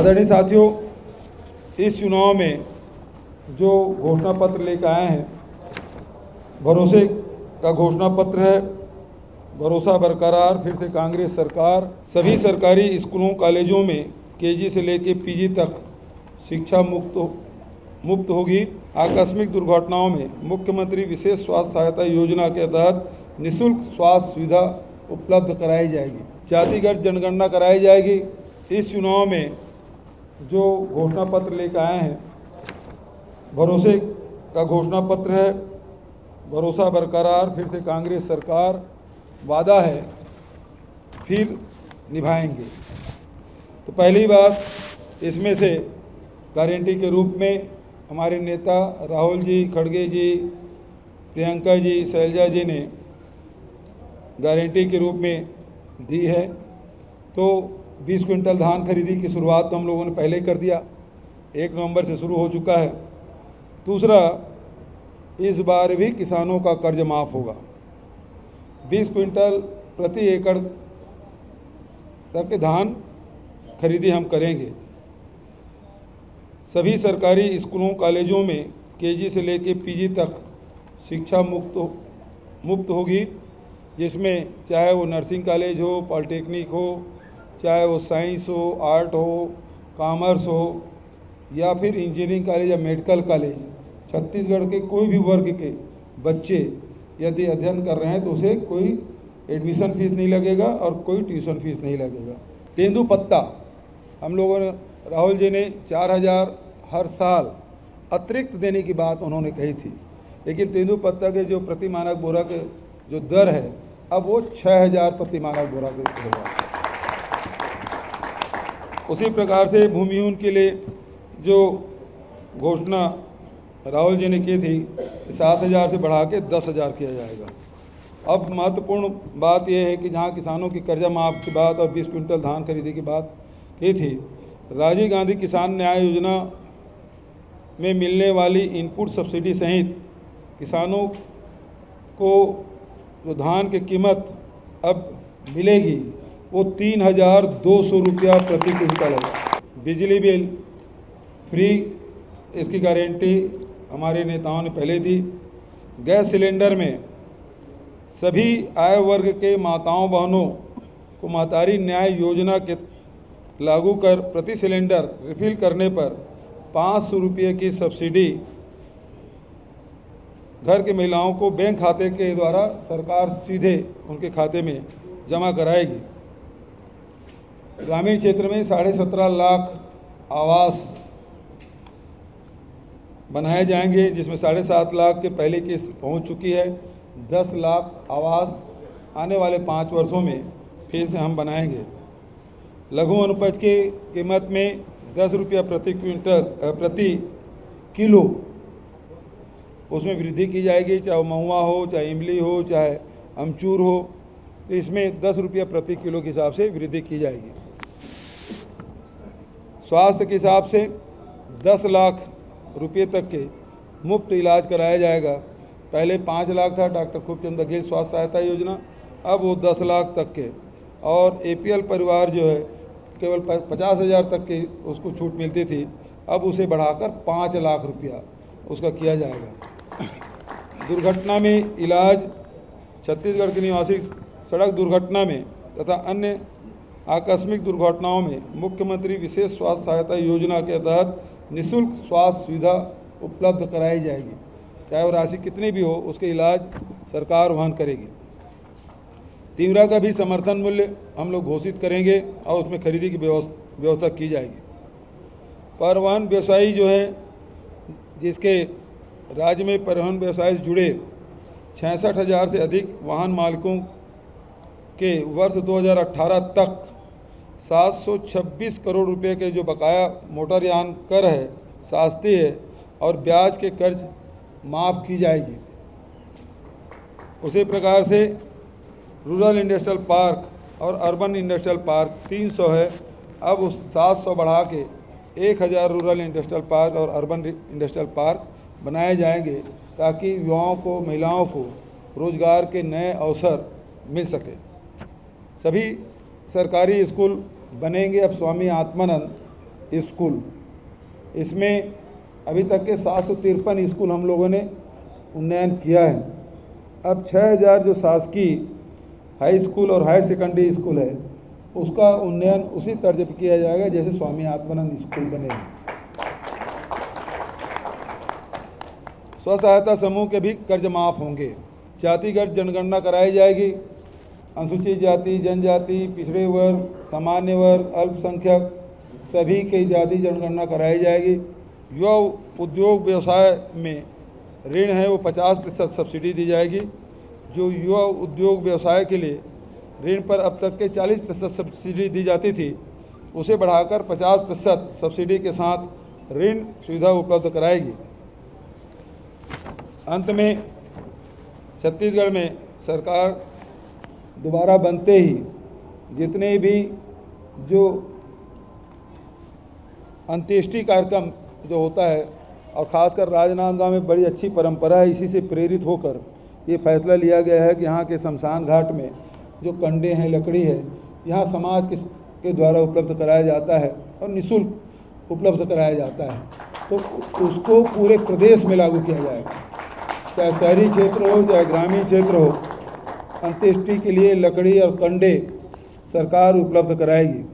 आदरणीय साथियों, इस चुनाव में जो घोषणा पत्र लेकर आए हैं, भरोसे का घोषणा पत्र है। भरोसा बरकरार, फिर से कांग्रेस सरकार। सभी सरकारी स्कूलों कॉलेजों में केजी से लेकर पीजी तक शिक्षा मुफ्त होगी। आकस्मिक दुर्घटनाओं में मुख्यमंत्री विशेष स्वास्थ्य सहायता योजना के तहत निःशुल्क स्वास्थ्य सुविधा उपलब्ध कराई जाएगी। जातिगत जनगणना कराई जाएगी। इस चुनाव में जो घोषणा पत्र लेकर आए हैं, भरोसे का घोषणा पत्र है। भरोसा बरकरार, फिर से कांग्रेस सरकार। वादा है फिर निभाएंगे। तो पहली बात, इसमें से गारंटी के रूप में हमारे नेता राहुल जी, खड़गे जी, प्रियंका जी, शैलजा जी ने गारंटी के रूप में दी है। तो 20 क्विंटल धान खरीदी की शुरुआत तो हम लोगों ने पहले ही कर दिया, 1 नवंबर से शुरू हो चुका है। दूसरा, इस बार भी किसानों का कर्ज माफ़ होगा। 20 क्विंटल प्रति एकड़ तक धान खरीदी हम करेंगे। सभी सरकारी स्कूलों कॉलेजों में केजी से लेकर पीजी तक शिक्षा मुफ्त होगी, जिसमें चाहे वो नर्सिंग कॉलेज हो, पॉलिटेक्निक हो, चाहे वो साइंस हो, आर्ट हो, कॉमर्स हो, या फिर इंजीनियरिंग कॉलेज या मेडिकल कॉलेज। छत्तीसगढ़ के कोई भी वर्ग के बच्चे यदि अध्ययन कर रहे हैं तो उसे कोई एडमिशन फीस नहीं लगेगा और कोई ट्यूशन फीस नहीं लगेगा। तेंदुपत्ता हम लोगों ने, राहुल जी ने 4000 हर साल अतिरिक्त देने की बात उन्होंने कही थी, लेकिन तेंदुपत्ता के जो प्रति मानक बोरा के जो दर है, अब वो 6000 प्रति मानक बोरा के होगा। उसी प्रकार से भूमिहीन के लिए जो घोषणा राहुल जी ने की थी, 7000 से बढ़ा के 10,000 किया जाएगा। अब महत्वपूर्ण बात यह है कि जहां किसानों की कर्जा माफ की बात और 20 क्विंटल धान खरीदी की बात की थी, राजीव गांधी किसान न्याय योजना में मिलने वाली इनपुट सब्सिडी सहित किसानों को जो धान की कीमत अब मिलेगी वो 3200 रुपया प्रति क्विंटल है। बिजली बिल फ्री, इसकी गारंटी हमारे नेताओं ने पहले दी। गैस सिलेंडर में सभी आय वर्ग के माताओं बहनों को महतारी न्याय योजना के लागू कर प्रति सिलेंडर रिफिल करने पर 500 रुपये की सब्सिडी घर की महिलाओं को बैंक खाते के द्वारा सरकार सीधे उनके खाते में जमा कराएगी। ग्रामीण क्षेत्र में 17.5 लाख आवास बनाए जाएंगे, जिसमें 7.5 लाख के पहली किस्त पहुंच चुकी है। 10 लाख आवास आने वाले 5 वर्षों में फिर से हम बनाएंगे। लघु अनुपज की कीमत में 10 रुपया प्रति किलो उसमें वृद्धि की जाएगी, चाहे वो महुआ हो, चाहे इमली हो, चाहे अमचूर हो, तो इसमें 10 रुपया प्रति किलो के हिसाब से वृद्धि की जाएगी। स्वास्थ्य के हिसाब से 10 लाख रुपये तक के मुफ्त इलाज कराया जाएगा। पहले 5 लाख था डॉक्टर खूबचंद बघेल स्वास्थ्य सहायता योजना, अब वो 10 लाख तक के। और APL परिवार जो है केवल 50,000 तक की उसको छूट मिलती थी, अब उसे बढ़ाकर 5 लाख रुपया उसका किया जाएगा। दुर्घटना में इलाज, छत्तीसगढ़ के निवासी सड़क दुर्घटना में तथा अन्य आकस्मिक दुर्घटनाओं में मुख्यमंत्री विशेष स्वास्थ्य सहायता योजना के तहत निःशुल्क स्वास्थ्य सुविधा उपलब्ध कराई जाएगी। चाहे वो राशि कितनी भी हो, उसके इलाज सरकार वहन करेगी। तीवरा का भी समर्थन मूल्य हम लोग घोषित करेंगे और उसमें खरीदी की व्यवस्था की जाएगी। परिवहन व्यवसायी जो है, जिसके राज्य में परिवहन व्यवसाय से जुड़े 66,000 से अधिक वाहन मालिकों के वर्ष 2018 तक 726 करोड़ रुपए के जो बकाया मोटरयान कर है, शास्ती है और ब्याज के कर्ज माफ़ की जाएगी। उसी प्रकार से रूरल इंडस्ट्रियल पार्क और अर्बन इंडस्ट्रियल पार्क 300 है, अब उस 700 बढ़ा के 1000 रूरल इंडस्ट्रियल पार्क और अर्बन इंडस्ट्रियल पार्क बनाए जाएंगे, ताकि युवाओं को, महिलाओं को रोजगार के नए अवसर मिल सके। सभी सरकारी स्कूल बनेंगे अब स्वामी आत्मानंद स्कूल। इसमें अभी तक के 753 स्कूल हम लोगों ने उन्नयन किया है। अब 6000 जो शासकीय हाई स्कूल और हायर सेकेंडरी स्कूल है उसका उन्नयन उसी तर्ज पर किया जाएगा जैसे स्वामी आत्मानंद स्कूल बने। स्व सहायता समूह के भी कर्ज माफ होंगे। जातिगत जनगणना कराई जाएगी। अनुसूचित जाति, जनजाति, पिछड़े वर्ग, सामान्य वर्ग, अल्पसंख्यक सभी की जाति जनगणना कराई जाएगी। युवा उद्योग व्यवसाय में ऋण है वो 50% सब्सिडी दी जाएगी। जो युवा उद्योग व्यवसाय के लिए ऋण पर अब तक के 40% सब्सिडी दी जाती थी उसे बढ़ाकर 50% सब्सिडी के साथ ऋण सुविधा उपलब्ध कराएगी। अंत में छत्तीसगढ़ में सरकार दोबारा बनते ही जितने भी जो अंत्येष्टि कार्यक्रम जो होता है और ख़ासकर राजनांदगांव में बड़ी अच्छी परंपरा है, इसी से प्रेरित होकर ये फैसला लिया गया है कि यहाँ के शमशान घाट में जो कंडे हैं, लकड़ी है, यहाँ समाज के द्वारा उपलब्ध कराया जाता है और निःशुल्क उपलब्ध कराया जाता है। तो उसको पूरे प्रदेश में लागू किया जाएगा, चाहे शहरी क्षेत्र हो चाहे ग्रामीण क्षेत्र हो। अंत्येष्टि के लिए लकड़ी और कंडे सरकार उपलब्ध कराएगी।